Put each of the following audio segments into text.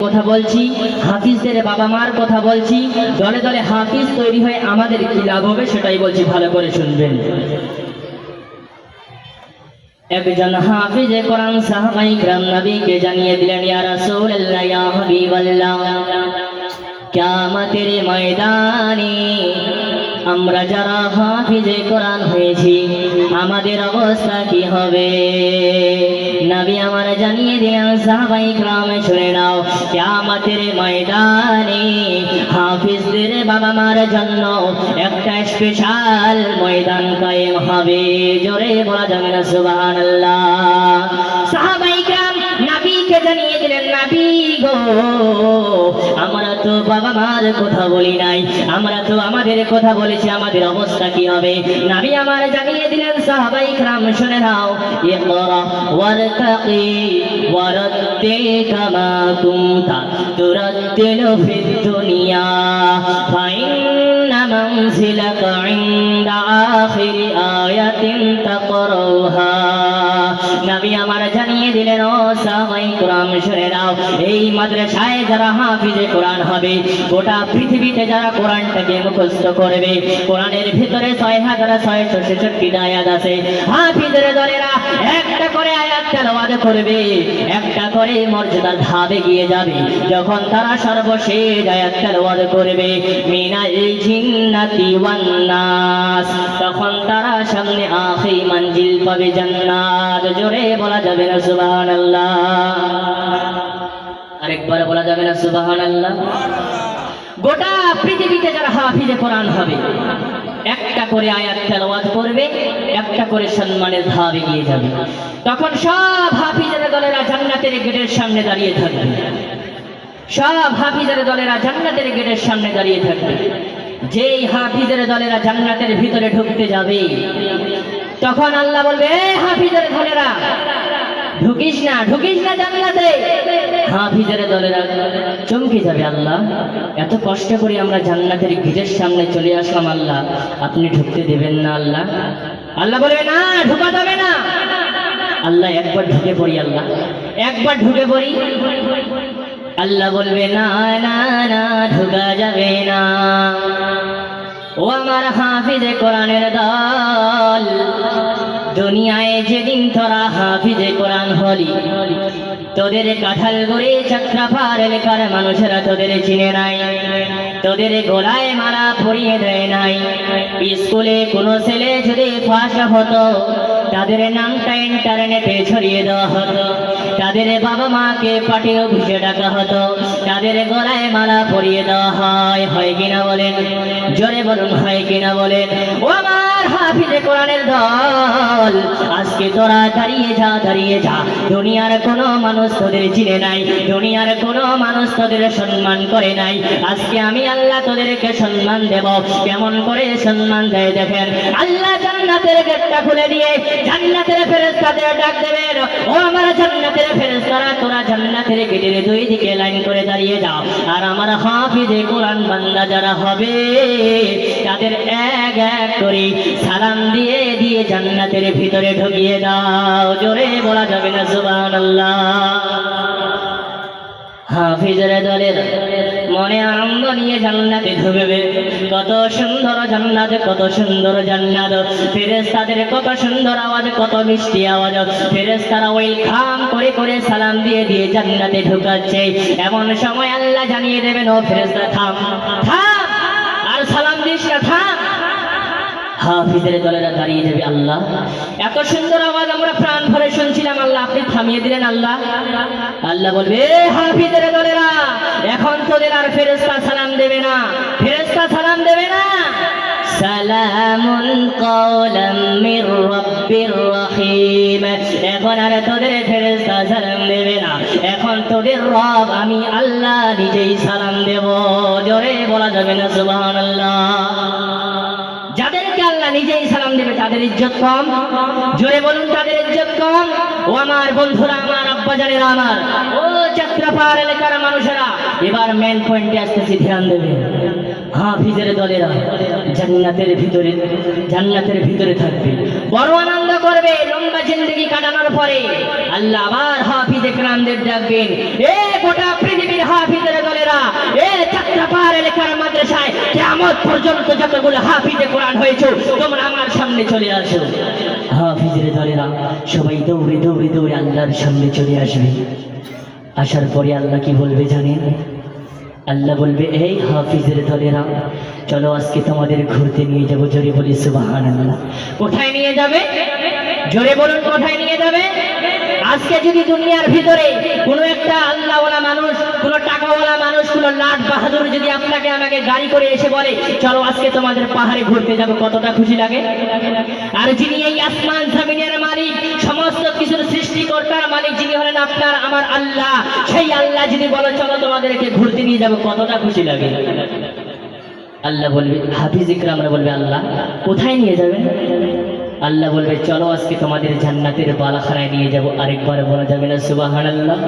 কথা বলছি, হাফিজদের বাবা মার কথা বলছি। দলে দলে হাফিজ তৈরি হয়ে আমাদের কি লাভ হবে সেটাই বলছি, ভালো করে শুনবেন। একজন হাফিজে কোরআন সাহাবায়ে কিরাম নবীকে জানিয়ে দিলেন, ইয়া রাসূলুল্লাহ, ইয়া হাবিবাল্লাহ, কিয়ামতের ময়দানে আমরা যারা হাফিজে কোরআন হয়েছি আমাদের অবস্থা কি হবে? নবী আমার জানিয়ে দিলেন, সাহাবায়ে কিরাম শুনে নাও, কিয়ামতের ময়দানে হাফিজদের বাবা মার জন্য একটা স্পেশাল ময়দান কায়েম হবে। জোরে বলা যাবে না সুবহানাল্লাহ? সাহাবায়ে কিরাম নবীকে জানিয়ে দিলেন, নবী গো, আমরা তো বাবা মার কথা বলি নাই, আমরা তো আমাদের কথা বলেছি, আমাদের অবস্থা কি হবে? নবী আমার জানিয়ে দিলেন, সাহাবায়ে কিরাম শুনে নাও, ইকরা ওয়ারতাকি ওয়ারাত্তিল কামা কুনতা তুরাত্তিলু ফিদ দুনিয়া ফাইন্না মানজিলাকা ইনদা আখিরি আয়াতিন তাকরাউহা। নবী আমার জানিয়ে দিলেন, ও সাহাবায়ে কিরাম শুনে নাও, এই মাদ্রাসায় যারা হাফিজে কোরআন হবে, গোটা পৃথিবীতে যারা কোরআনটাকে মুখস্থ করবে, কোরআনের ভিতরে ৬৬৬৬ আয়াত আছে, হাফিজের দলেরা একটা করে আয়াত তেলাওয়াত করবে, একটা করে মর্যাদার ধাপে গিয়ে যাবে। যখন তারা সর্বশেষ আয়াত তেলাওয়াত করবে, মিনাল জিন্নাতি ওয়ান নাস, তখন তারা সামনে আখিরি মঞ্জিল পাবে জান্নাত। জোরে বলা যাবে না সুবহানাল্লাহ? আরেকবার বলা যাবে না সুবহানাল্লাহ? গোটা পৃথিবীতে যারা হাফিজে কোরআন হবে, একটা করে আয়াত তেলাওয়াত করবে, একটা করে সম্মানের ধাপ এগিয়ে যাবে। তখন সব হাফিজের দলেরা জান্নাতের গেটের সামনে দাঁড়িয়ে থাকবে, সব হাফিজের দলেরা জান্নাতের গেটের সামনে দাঁড়িয়ে থাকবে। যেই হাফিজের দলেরা জান্নাতের ভিতরে ঢুকতে যাবে, তখন আল্লাহ বলবে, এই হাফিজের দলেরা ঢুকিস না, ঢুকিস না জান্নাতে। হাফিজের দলেরা চমকে যাবে, আল্লাহ এত কষ্ট করে আমরা জান্নাতের গেটের সামনে চলে আসলাম, আল্লাহ আপনি ঢুকতে দেবেন না? আল্লাহ আল্লাহ বলবে, না ঢোকা যাবে না। আল্লাহ একবার ঢুকে পড়ি, আল্লাহ একবার ঢুকে পড়ি। আল্লাহ বলবে, না না না, ঢোকা যাবে না। ও আমার হাফিজে কোরআনের দল, দুনিয়ায় যেদিন তোরা হাফিজে কোরআন হলি, তোদের কাঁঠালগুড়ি চক্রাপার এলাকার মানুষেরা তোদের চিনে নাই, তোদের গলায় মালা পরিয়ে দেয় নাই। স্কুলে কোনো ছেলে যদি ফাঁস হতো, তাদের নামটা ইন্টারনেটে ছড়িয়ে দেওয়া হতো, তাদের বাবা মাকে পার্টি অফিসে ডাকা হতো, তাদের গলায় মালা পরিয়ে দেওয়া হয়। হয় কিনা বলেন? জোরে বলুন, হয় কিনা বলেন? ও আমার হাফিজে কোরআনের দল, আজকে তোরা দাঁড়িয়ে যা, দাঁড়িয়ে যা। দুনিয়ার কোনো মানুষ তোদের চিনে নাই, দুনিয়ার কোনো মানুষ তোদের সম্মান করে নাই। আজকে আমি আল্লাহ তোদেরকে সম্মান দেব। কেমন করে সম্মান দেয় দেখেন, আল্লাহ জান্নাতের গেটটা খুলে দিয়ে জান্নাতের ফেরেশতাদের ডাক দেবেন, ও আমার জান্নাতের ফেরেশতারা, তোরা জান্নাতের গেটের দুই দিকে লাইন করে দাঁড়িয়ে যাও, আর আমার হাফিজে কোরআন বান্দা যারা হবে তাদের এক এক করে সালাম দিয়ে দিয়ে জান্নাতের ভিতরে ঢুকিয়ে দাও। জোরে বলা যাবে না সুবহানাল্লাহ? হাফিজের দলের মনে আনন্দ নিয়ে জান্নাতে ঢুকবে। কত সুন্দর জান্নাত, কত সুন্দর জান্নাত। ফেরেশতাদের কত সুন্দর আওয়াজ, কত মিষ্টি আওয়াজ। ফেরেশতারা ওয়েলকাম করে করে সালাম দিয়ে দিয়ে জান্নাতে ঢুকাচ্ছে। এমন সময় আল্লাহ জানিয়ে দেবেন, ও ফেরেশতা থাম, থাম, আর সালাম দিস না, থাম। হাফিজের দলেরা দাঁড়িয়ে যাবে, আল্লাহ এত সুন্দর আওয়াজ আমরা প্রাণ ভরে শুনছিলাম, আল্লাহ আপনি থামিয়ে দিলেন। আল্লাহ আল্লাহ বলবে, হাফিজের দলেরা, এখন তোদের আর ফেরেশতা সালাম দেবে না, ফেরেশতা সালাম দেবে না। সালামুন কওলাম মির রাব্বির রহিম, এখন আর তোদের ফেরেশতা সালাম দেবে না, এখন তোদের রব আমি আল্লাহ নিজেই সালাম দেব। জোরে বলা যাবে না সুবহানাল্লাহ? যাদেরকে আল্লাহ নিজেই সালাম দেবে তাদের ইজ্জত কম? জোরে বলুন, তাদের ইজ্জত কম? ও আমার বন্ধুরা, আমার আব্বাজানেরা, আমার ও চক্রাপার এলাকার মানুষেরা, এবার মেন পয়েন্টে আসতেছি, ধ্যান দেবে। হাফিজের দলেরা জান্নাতের ভিতরে থাকবে, বড় আনন্দ করবে। লম্বা জিন্দেগি কাটানোর পরে আল্লাহ আবার হাফিজে কেরামদের ডাকবেন, এ গোটা পৃথিবীর কিয়ামত পর্যন্ত যতগুলো হাফিজে কোরআন হয়েছে তোমরা আমার সামনে চলে আসো। হাফিজের দলেরা সবাই দৌড়ে দৌড়ে দৌড়ে আল্লাহর সামনে চলে আসবে। আসার পরে আল্লাহ কি বলবে জানেন? আল্লাহ বলবে, এই হাফিজের দলেরা চলো আজকে তোমাদের ঘুরতে নিয়ে যাবো। জোরে বলি সুবহানাল্লাহ। কোথায় নিয়ে যাবে? জোরে বলুন, কোথায় নিয়ে যাবে? আজকে যদি দুনিয়ার ভিতরে কোনো একটা আল্লাহওয়ালা মানুষ, কোনো টাকাওয়ালা মানুষ, কোনো লাট বাহাদুর যদি আপনাকে আমাকে গাড়ি করে এসে বলে চলো আজকে তোমাদের পাহাড়ে ঘুরতে যাবো, কতটা খুশি লাগে? আর যিনি এই আসমান জমিনের মালিক, সমস্ত কিছুর সৃষ্টিকর্তার মালিক, যিনি হলেন আপনার আমার আল্লাহ, সেই আল্লাহ যদি বলে চলো তোমাদেরকে ঘুরতে নিয়ে যাবো, কতটা খুশি লাগে? আল্লাহ বলবে, হাফিজ ইকরামরা বলবে, আল্লাহ কোথায় নিয়ে যাবেন? আল্লাহ বলবে, চলো আজকে তোমাদের জান্নাতের বালাখানায় নিয়ে যাব। আরেকবার বলা যাবে না সুবহানাল্লাহ?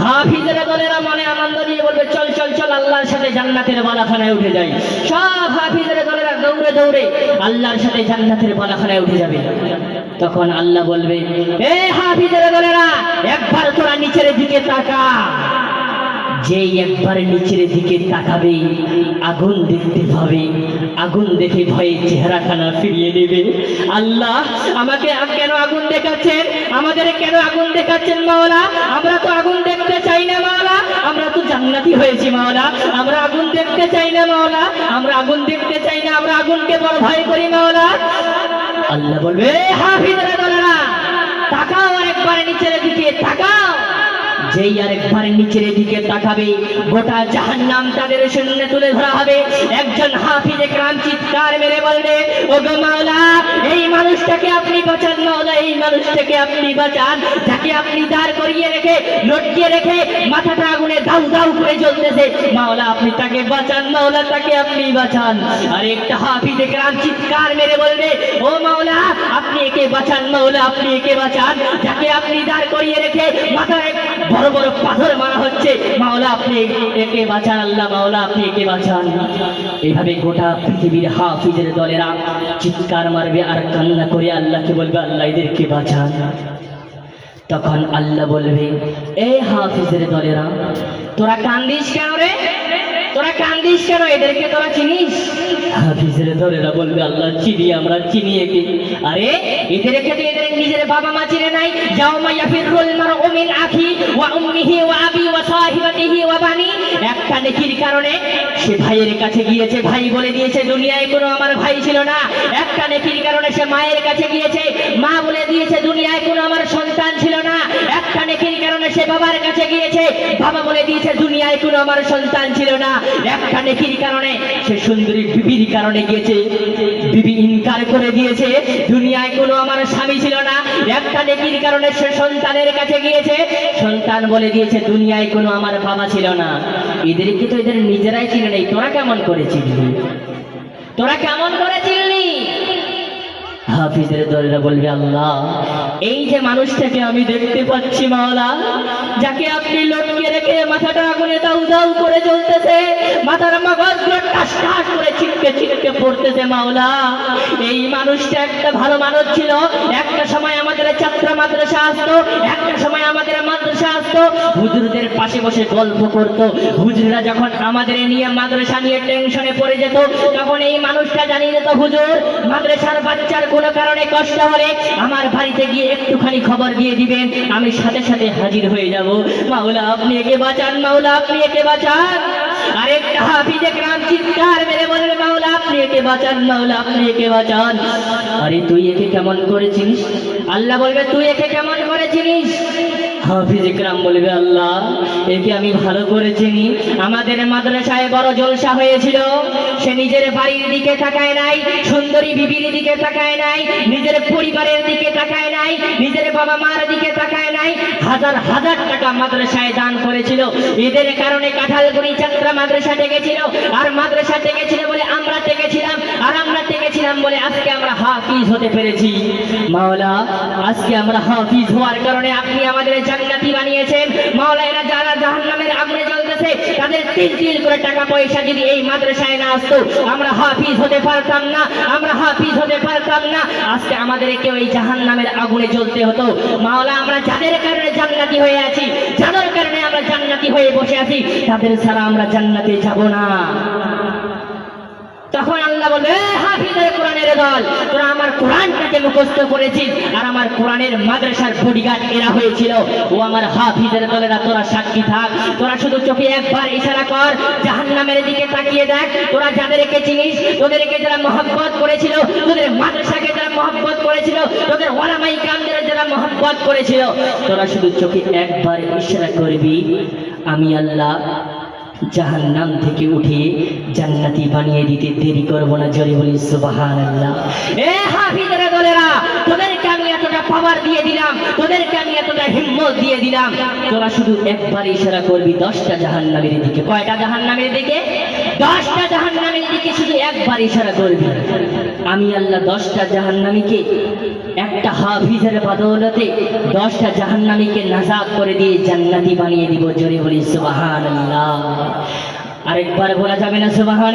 হাফিজেরা দলেরা মনে আনন্দ নিয়ে বলবে, চল চল চল আল্লাহর সাথে জান্নাতের বালাখানায় উঠে যাই। সব হাফিজেরা দলেরা দৌড়ে দৌড়ে আল্লাহর সাথে জান্নাতের বালাখানায় উঠে যাবে। তখন আল্লাহ বলবে, এ হাফিজেরা দলেরা একবার তোরা নিচের দিকে তাকা। যেই একবার নিচের দিকে তাকাবে আগুন দেখতে পাবে, আগুন দেখে ভয়ে চেহারাখানা ফিরিয়ে নেবে। আল্লাহ আমাকে কেন আগুন দেখাচ্ছেন? আমাদের কেন আগুন দেখাচ্ছেন মাওলা? আমরা তো আগুন দেখতে চাই না মাওলা, আমরা তো জান্নাতি হয়েছি মাওলা, আমরা আগুন দেখতে চাই না মাওলা, আমরা আগুন দেখতে চাই না, আমরা আগুনকে বড় ভয় করি মাওলা। আল্লাহ বলবে, হাফিজরা দলেরা তাকাও, আরেকবার নিচের দিকে তাকাও। যেই আরেকবার নিচের দিকে তাকাবে গোটা জাহান্নাম তাদের সামনে তুলে ধরা হবে। একজন হাফিজ একরাম চিৎকার মেরে বলবে, ওগো মাওলা এই মানুষটাকে আপনি বাঁচান মাওলা, এই মানুষটাকে আপনি বাঁচান, যাকে আপনি দাঁড় করিয়ে রেখে লটকিয়ে রেখে মাথাটা আগুনে দাউ দাউ করে জ্বলতেছে, মাওলা আপনি তাকে বাঁচান মাওলা, তাকে আপনি বাঁচান। আর একটা হাফিজ একরাম চিৎকার মেরে বলবে, ও মাওলা আপনি একে বাঁচান মাওলা, আপনি একে বাঁচান, যাকে আপনি দাঁড় করিয়ে রেখে মাথায় বড় বড় পাথর মারা হচ্ছে, মাওলা আপনি একে বাঁচান, আল্লাহ মাওলা আপনি একে বাঁচান। এইভাবে গোটা পৃথিবীর হাফিজের দলেরা চিৎকার মারবে আর কান্না করে আল্লাহকে বলবে, আল্লাহ এদেরকে বাঁচান। তখন আল্লাহ বলবে, এই হাফিজের দলেরা তোরা কান্দিস কেন রে? তোরা কান্দিস কেন? এদেরকে তোরা চিনিস? হাফিজের দলেরা বলবে, আল্লাহ চিনি, আমরা চিনি একে। আরে এদেরকে তো এদের নিজের বাবা মা চিনে নাই। যাও মায়াফিরুল মারউ মিন আখি ওয়া উম্মিহি ওয়া আবি ওয়া সাহিবাতিহি ওয়া বানি। একটা নেকির কারণে সে ভাইয়ের কাছে গিয়েছে, ভাই বলে দিয়েছে দুনিয়ায় কোনো আমার ভাই ছিল না। একটা নেকির কারণে সে মায়ের কাছে গিয়েছে, মা বলে দিয়েছে দুনিয়ায় কোনো আমার সন্তান ছিল না। একটা নেকির কারণে সে বাবার কাছে গিয়েছে, বাবা বলে দিয়েছে দুনিয়ায় কোনো আমার সন্তান ছিল না। একটা নেকির কারণে সে সুন্দরী বিবির কারণে গিয়েছে, বিবি ইনকার করে দিয়েছে দুনিয়ায় কোনো আমার স্বামী ছিল না। একটা নেকির কারণে সে সন্তানের কাছে গিয়েছে, সন্তান বলে দিয়েছে দুনিয়ায় কোনো আমার বাবা ছিল না। এদেরকে তো এদের নিজেরাই চিনে নেই, তোরা কেমন করে চিনলি? তোরা কেমন করে চিনলি? হাফিজের দলেরা বলবে, আল্লাহ এই যে মানুষটাকে আমি দেখতে পাচ্ছি মাওলা, যাকে আপনি লটকে রেখে মাথাটা আগুনে দাউ দাউ করে জ্বলতেছে, মাথার মগজগুলো টাস টাস করে ছিটকে ছিটকে পড়তেছে মাওলা, এই মানুষটা একটা ভালো মানুষ ছিল। একটা সময় আমাদের ছাত্র মাদ্রাসা আসতো, একটা সময় আমাদের মাদ্রাসা আসতো, হুজুরদের পাশে বসে গল্প করতো। হুজুররা যখন আমাদের নিয়ে মাদ্রাসা নিয়ে টেনশনে পড়ে যেত, তখন এই মানুষটা জানিয়ে যেত, হুজুর মাদ্রাসার বাচ্চার কোনো কারণে কষ্ট হলে আমার বাড়িতে গিয়ে একটুখানি খবর দিয়ে দিবেন, আমি সাথে সাথে হাজির হয়ে যাব। মাওলা আপনি একে বাঁচান, মাওলা আপনি একে বাঁচান। আরেকটা হাফিজ একরাম চিৎকার মেরে বলবে, মাওলা আপনি একে বাঁচান, মাওলা আপনি একে বাঁচান। আরে তুই একে কেমন করে চিনিস? আল্লাহ বলবে, তুই একে কেমন করে চিনিস? হাফিজ একরাম বলবে, আল্লাহ একে আমি ভালো করে চিনি। আমাদের মাদ্রাসায় বড় জলসা হয়েছিল, সে নিজের বাড়ির দিকে তাকায় নাই, সুন্দরী বিবির দিকে তাকায় নাই, নিজের পরিবারের দিকে তাকায় নাই, নিজের বাবা মার দিকে তাকায় নাই, হাজার হাজার টাকা মাদ্রাসায় দান করেছিল। এদের কারণে কাঁঠালগুড়ি ছাত্র মাদ্রাসা ডেকেছিল, আর মাদ্রাসা ডেকেছিল বলে আমরা ডেকেছিলাম, আর আমরা ডেকেছিলাম বলে আজকে আমরা হাফিজ হতে পেরেছি। মাওলা আজকে আমরা হাফিজ হওয়ার কারণে আপনি আমাদের জান্নাতি বানিয়েছেন। মাওলা এরা যারা জাহান্নামের আগুনে জ্বলতেছে তাদের তিল তিল করে টাকা পয়সা যদি এই মাদ্রাসায় না আসতো, আমরা হাফিজ হতে পারতাম না, আমরা হাফিজ হতে পারতাম না। আজকে আমাদেরকে ওই জাহান্নামের আগুনে জ্বলতে হতো। মাওলা আমরা যাদের কারণে জান্নাতি হয়ে আছি, যাদের কারণে আমরা জান্নাতি হয়ে বসে আছি, তাদের ছাড়া আমরা জান্নাতে যাব না। তখন আল্লাহ বলবে, হাফিজের কোরআনের দল, তোরা আমার কোরআনটাকে মুখস্থ করেছিস, আর আমার কোরআনের মাদ্রাসার বডিগার্ড এরা হয়েছিল। ও আমার হাফিজের দলেরা, তোরা সাক্ষী থাক। তোরা শুধু চোখে একবার ইশারা কর, জাহান্নামের দিকে তাকিয়ে দেখ। তোরা যাদেরকে চিনিস, তোদেরকে যারা মহব্বত করেছিল, তোদের মাদ্রাসাকে যারা মহব্বত করেছিল, তোদের ওলামায়ে কেরামদের যারা মহব্বত করেছিল, তোরা শুধু চোখে একবার ইশারা করবি, আমি আল্লাহ জাহান্নাম থেকে উঠিয়ে জান্নাতি বানিয়ে দিতে দেরি করব না। জোরে বলি সুবহানাল্লাহ। এ হাফিজের দলেরা, তোদেরকে আমি এতটা পাওয়ার দিয়ে দিলাম, তোদেরকে আমি এতটা হিম্মত দিয়ে দিলাম, তোরা শুধু একবার ইশারা করবি 10টা জাহান্নামের দিকে। কয়টা জাহান্নামের দিকে? 10টা জাহান্নামের দিকে শুধু একবার ইশারা করবি। আমি আল্লাহ 10টা জাহান্নামীকে একটা হাফিজের বদৌলতে 10টা জাহান্নামীকে নাজাত করে দিয়ে জান্নাতি বানিয়ে দিব। জোরে বলি সুবহানাল্লাহ। আরেকবার বলা যাবে না সুবহান?